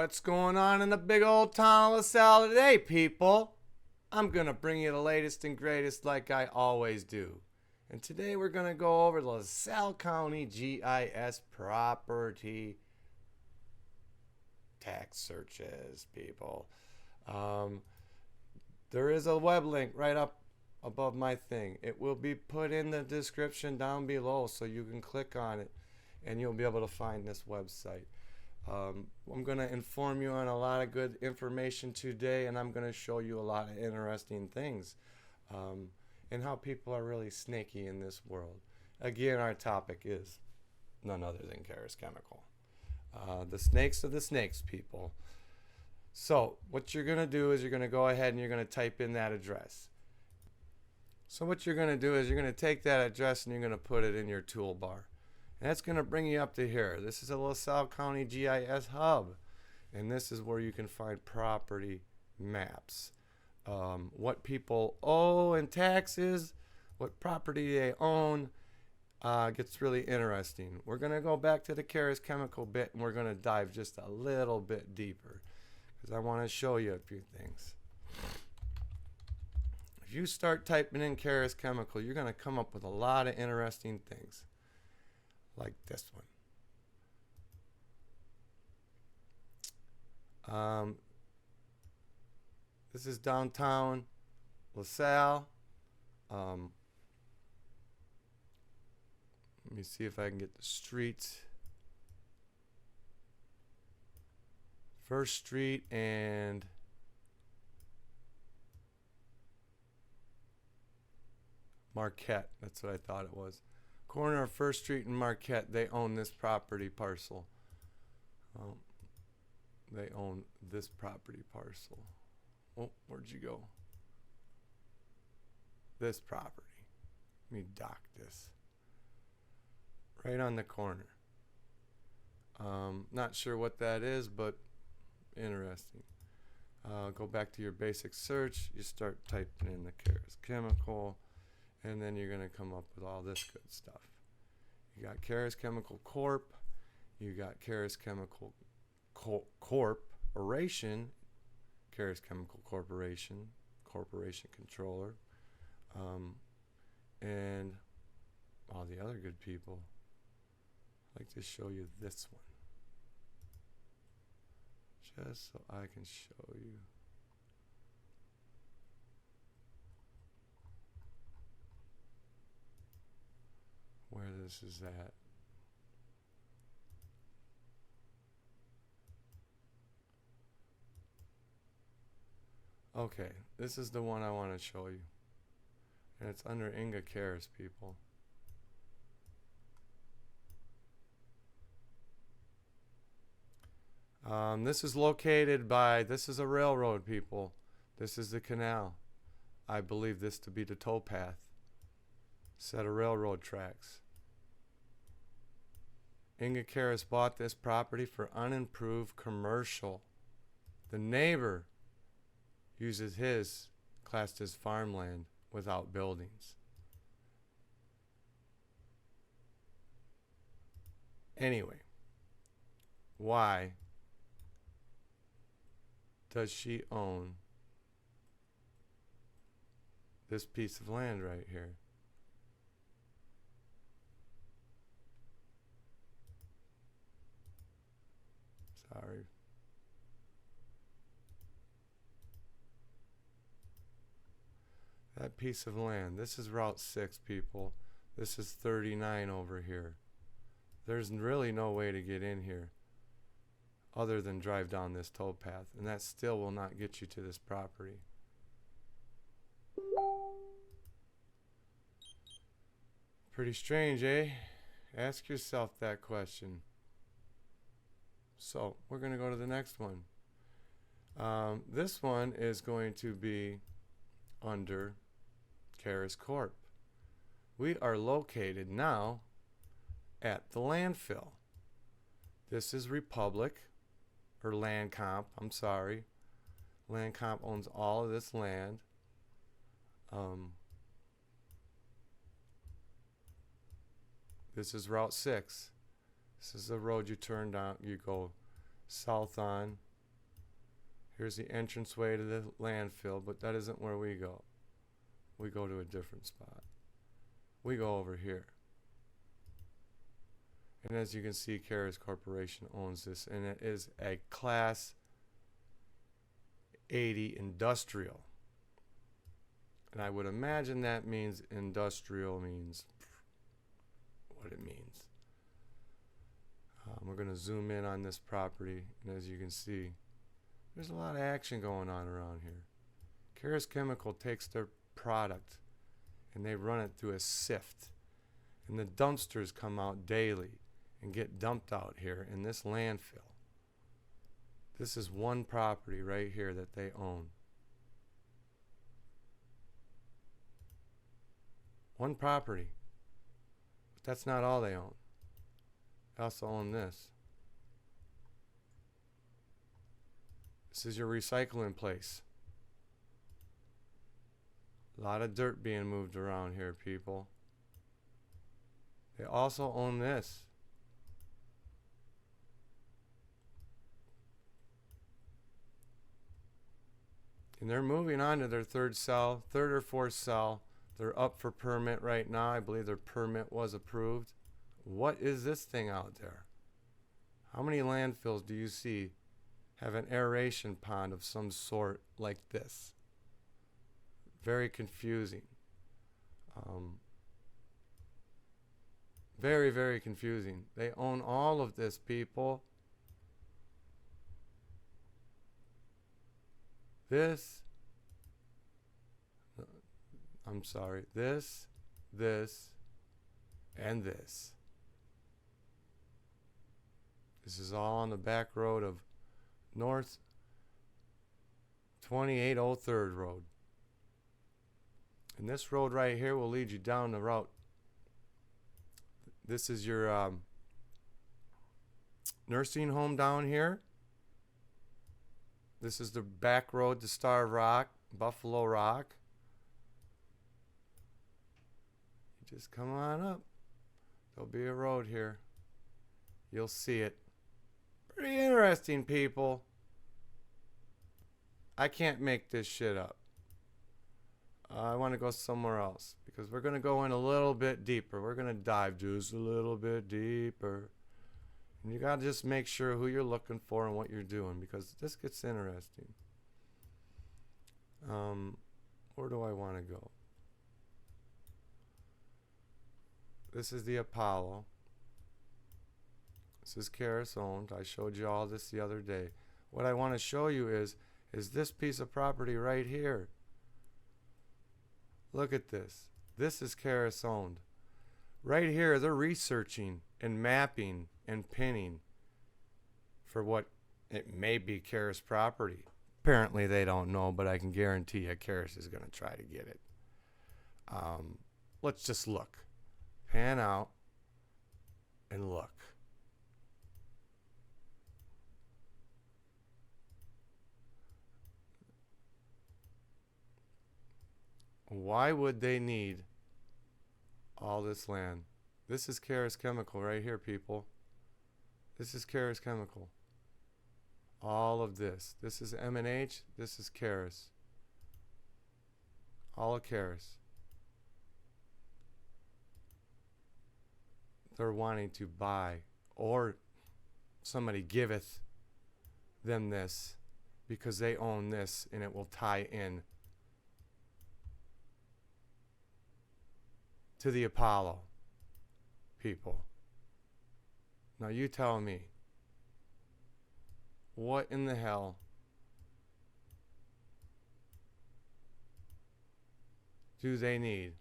What's going on in the big old town of LaSalle today, people? I'm going to bring you the latest and greatest like I always do. And today we're going to go over the LaSalle County GIS property tax searches, people. There is a web link right up above my thing. It will be put in the description down below so you can click on it and you'll be able to find this website. I'm going to inform you on a lot of good information today, and I'm going to show you a lot of interesting things and how people are really snaky in this world. Again, our topic is none other than Carus Chemical. The snakes of the snakes, people. So what you're going to do is you're going to go ahead and you're going to type in that address. So what you're going to do is you're going to take that address and you're going to put it in your toolbar. And that's going to bring you up to here. This is a LaSalle County GIS hub. And this is where you can find property maps. What people owe in taxes, what property they own, gets really interesting. We're going to go back to the Carus Chemical bit and we're going to dive just a little bit deeper. Because I want to show you a few things. If you start typing in Carus Chemical, you're going to come up with a lot of interesting things. Like this one. This is downtown LaSalle. Let me see if I can get the streets. First Street and Marquette. That's what I thought it was. Corner of First Street and Marquette, they own this property parcel. They own this property parcel. Oh, where'd you go? This property. Let me dock this. Right on the corner. Not sure what that is, but interesting. Go back to your basic search. You start typing in the Carus Chemical. And then you're going to come up with all this good stuff. You got Carus Chemical Corp. You got Carus Chemical Corporation. Carus Chemical Corporation. Corporation Controller. And all the other good people. I'd like to show you this one. Just so I can show you. Where this is at. Okay, this is the one I want to show you. And it's under Inga Care, people. This is located by, this is a railroad, people. This is the canal. I believe this to be the towpath. Set of railroad tracks. Inga Care bought this property for unimproved commercial. The neighbor uses his, classed as farmland, without buildings. Anyway, why does she own this piece of land right here? Sorry. That piece of land. This is Route 6, people. This is 39 over here. There's really no way to get in here other than drive down this towpath. And that still will not get you to this property. Pretty strange, eh? Ask yourself that question. So we're going to go to the next one. This one is going to be under Carus Corp. We are located now at the landfill. This is Republic, or Land Comp, I'm sorry. Land Comp owns all of this land. This is Route 6. This is the road you turn down, you go south on. Here's the entranceway to the landfill, but that isn't where we go. We go to a different spot. We go over here. And as you can see, Carus Corporation owns this, and it is a Class 80 industrial. And I would imagine that means industrial means what it means. We're going to zoom in on this property, and as you can see, there's a lot of action going on around here. Carus Chemical takes their product and they run it through a sift, and the dumpsters come out daily and get dumped out here in this landfill. This is one property right here that they own. One property. But that's not all they own. They also own this. This is your recycling place. A lot of dirt being moved around here, people. They also own this. And they're moving on to their third or fourth cell. They're up for permit right now. I believe their permit was approved. What is this thing out there? How many landfills do you see have an aeration pond of some sort like this? Very confusing. Very, very confusing. They own all of this, people. This, I'm sorry, this, and this. This is all on the back road of North 2803rd Road. And this road right here will lead you down the route. This is your nursing home down here. This is the back road to Starved Rock, Buffalo Rock. You just come on up. There'll be a road here. You'll see it. Pretty interesting, people. I can't make this shit up. I want to go somewhere else because we're going to go in a little bit deeper. We're going to dive just a little bit deeper. And you got to just make sure who you're looking for and what you're doing, because this gets interesting. Where do I want to go? This is the Apollo. This is Carus owned. I showed you all this the other day. What I want to show you is this piece of property right here. Look at this. This is Carus owned. Right here, they're researching and mapping and pinning for what it may be Carus property. Apparently they don't know, but I can guarantee you Carus is going to try to get it. Let's just look. Pan out and look. Why would they need all this land? This is Carus Chemical right here, people. This is Carus Chemical. All of this. This is M&H. This is Carus. All of Carus. They're wanting to buy, or somebody giveth them this because they own this and it will tie in to the Apollo, people. Now you tell me, what in the hell do they need?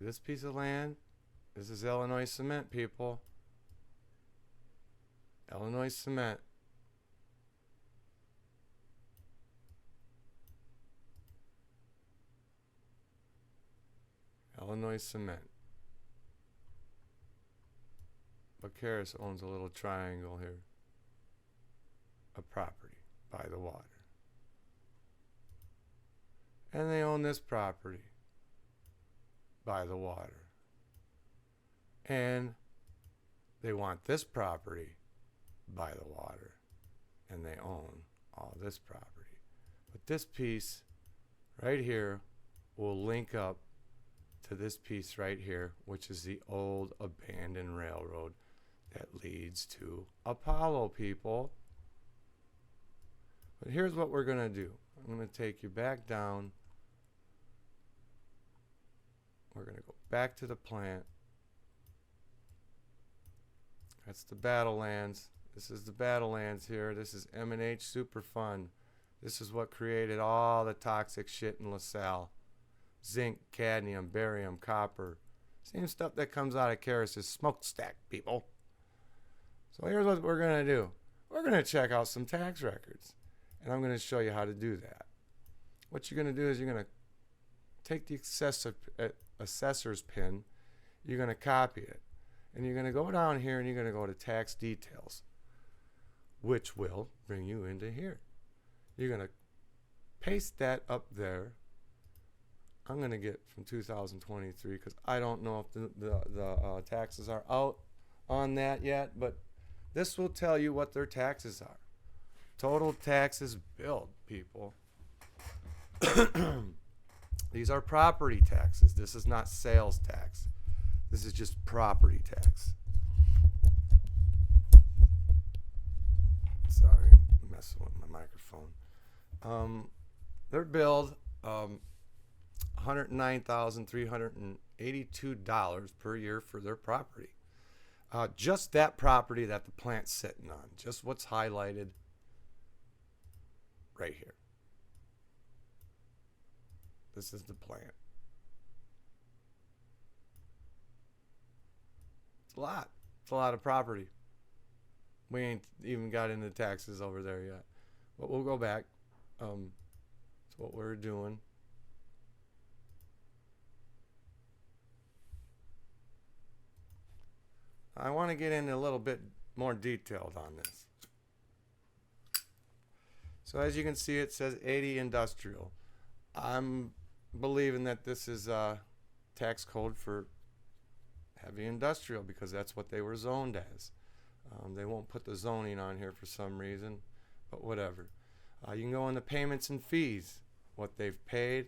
This piece of land, this is Illinois Cement, people. Illinois Cement. Illinois Cement. But Carus owns a little triangle here of property by the water. And they own this property by the water. And they want this property by the water, and they own all this property. But this piece right here will link up to this piece right here, which is the old abandoned railroad that leads to Apollo, people. But here's what we're going to do. I'm going to take you back down. We're going to go back to the plant. That's the Battlelands. This is the Battlelands here. This is M&H Superfund. This is what created all the toxic shit in LaSalle. Zinc, cadmium, barium, copper. Same stuff that comes out of Carus' smokestack, people. So here's what we're going to do. We're going to check out some tax records. And I'm going to show you how to do that. What you're going to do is you're going to take the assessor's pin. You're going to copy it. And you're going to go down here and you're going to go to tax details, which will bring you into here. You're going to paste that up there. I'm going to get from 2023 because I don't know if the taxes are out on that yet, but this will tell you what their taxes are. Total taxes billed, people. These are property taxes. This is not sales tax. This is just property tax. Sorry, I'm messing with my microphone. They're billed $109,382 per year for their property. Just that property that the plant's sitting on. Just what's highlighted right here. This is the plant. It's a lot. It's a lot of property. We ain't even got into taxes over there yet. But we'll go back to what we're doing. I want to get into a little bit more detailed on this. So as you can see, it says 80 industrial. I'm believing that this is a tax code for heavy industrial because that's what they were zoned as. They won't put the zoning on here for some reason, but whatever. You can go into payments and fees, what they've paid,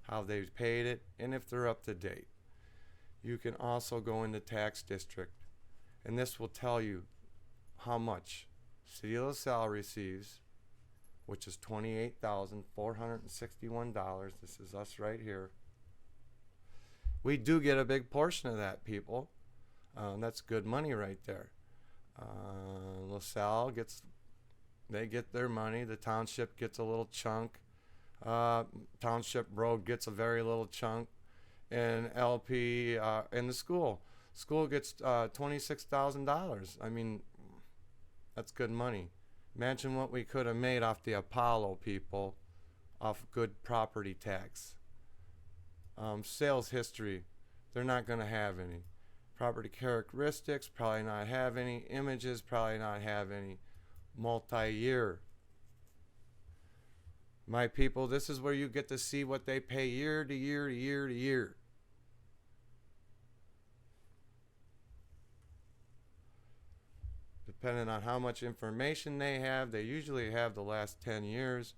how they've paid it, and if they're up to date. You can also go into tax district, and this will tell you how much City of LaSalle receives, which is $28,461. This is us right here. We do get a big portion of that, people. That's good money right there. LaSalle they get their money. The township gets a little chunk. Township Road gets a very little chunk. And LP and the school gets $26,000. I mean, that's good money. Imagine what we could have made off the Apollo, people, off good property tax. Sales history, they're not going to have any. Property characteristics, probably not have any. Images, probably not have any. Multi-year. My people, this is where you get to see what they pay year to year to year to year. Depending on how much information they have, they usually have the last 10 years.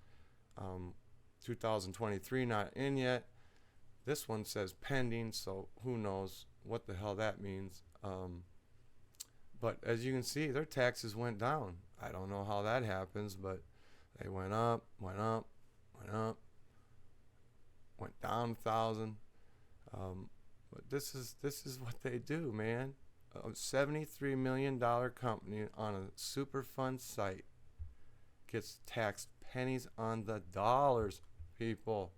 2023 not in yet. This one says pending, so who knows what the hell that means. But as you can see, their taxes went down. I don't know how that happens, but they went up, went up, went up, went down 1,000. But this is what they do, man. A $73 million company on a Superfund site gets taxed pennies on the dollars, people.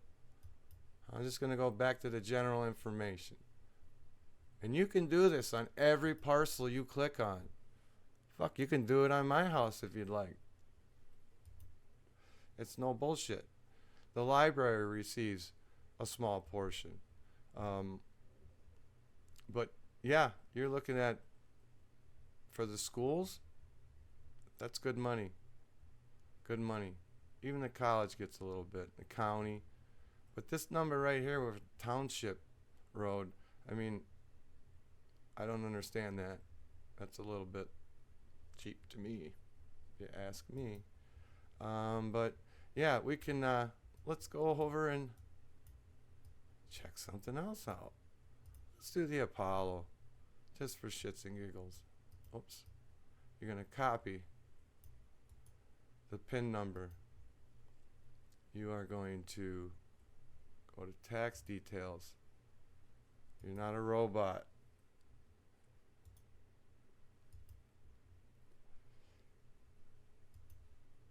I'm just going to go back to the general information. And you can do this on every parcel you click on. Fuck, you can do it on my house if you'd like. It's no bullshit. The library receives a small portion. But yeah, you're looking at, for the schools, that's good money. Good money. Even the college gets a little bit, the county. But this number right here with Township Road, I mean, I don't understand that. That's a little bit cheap to me. you ask me. But yeah, we can, let's go over and check something else out. Let's do the Apollo, just for shits and giggles. Oops. You're going to copy the PIN number. You are going to go to tax details. You're not a robot.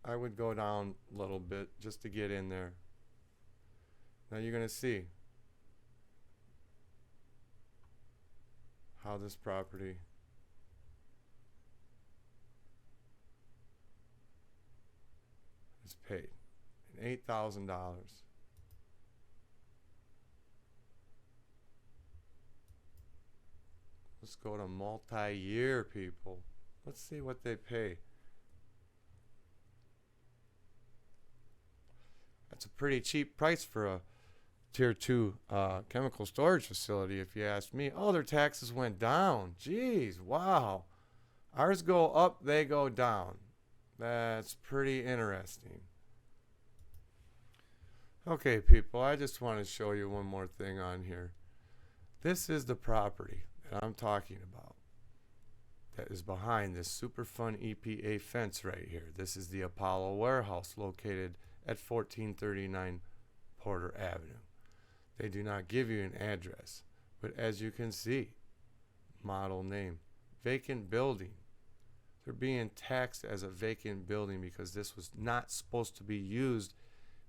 I would go down a little bit just to get in there. Now you're going to see how this property is paid. $8,000. Let's go to multi-year, people. Let's see what they pay. That's a pretty cheap price for a tier 2 chemical storage facility, if you ask me. Oh, their taxes went down. Jeez, wow. Ours go up, they go down. That's pretty interesting. Okay, people, I just want to show you one more thing on here. This is the property that I'm talking about that is behind this super fun EPA fence right here. This is the Apollo warehouse located at 1439 Porter Avenue. They do not give you an address, but as you can see, model name, vacant building. They're being taxed as a vacant building because this was not supposed to be used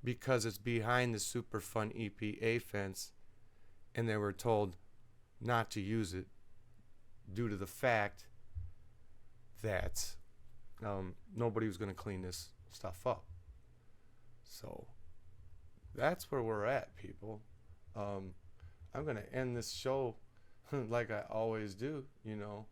because it's behind the super fun EPA fence, and they were told not to use it due to the fact that nobody was going to clean this stuff up. So that's where we're at, people. I'm going to end this show like I always do, you know.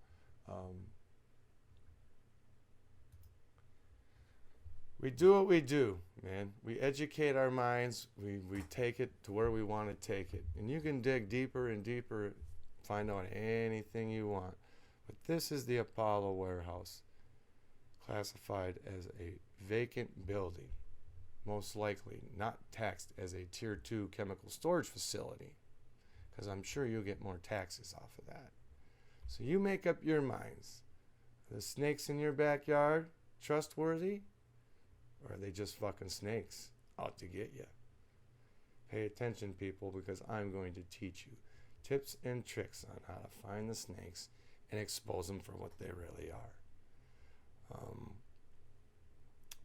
We do what we do, man. We educate our minds. We take it to where we want to take it. And you can dig deeper and deeper, find out anything you want. But this is the Apollo warehouse, classified as a vacant building. Most likely not taxed as a tier 2 chemical storage facility, because I'm sure you'll get more taxes off of that. So you make up your minds. Are the snakes in your backyard trustworthy? Or are they just fucking snakes out to get you? Pay attention, people, because I'm going to teach you tips and tricks on how to find the snakes and expose them for what they really are.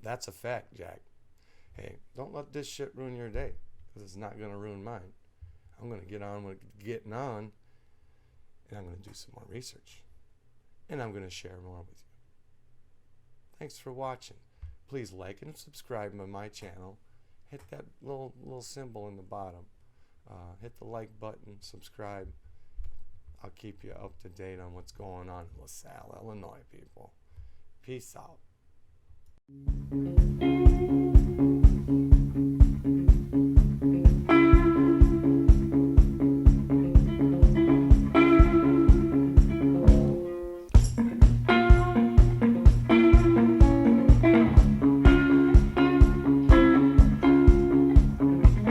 That's a fact, Jack. Hey, don't let this shit ruin your day, because it's not going to ruin mine. I'm going to get on with getting on, and I'm going to do some more research. And I'm going to share more with you. Thanks for watching. Please like and subscribe to my channel. Hit that little symbol in the bottom. Hit the like button, subscribe. I'll keep you up to date on what's going on in LaSalle, Illinois, people. Peace out.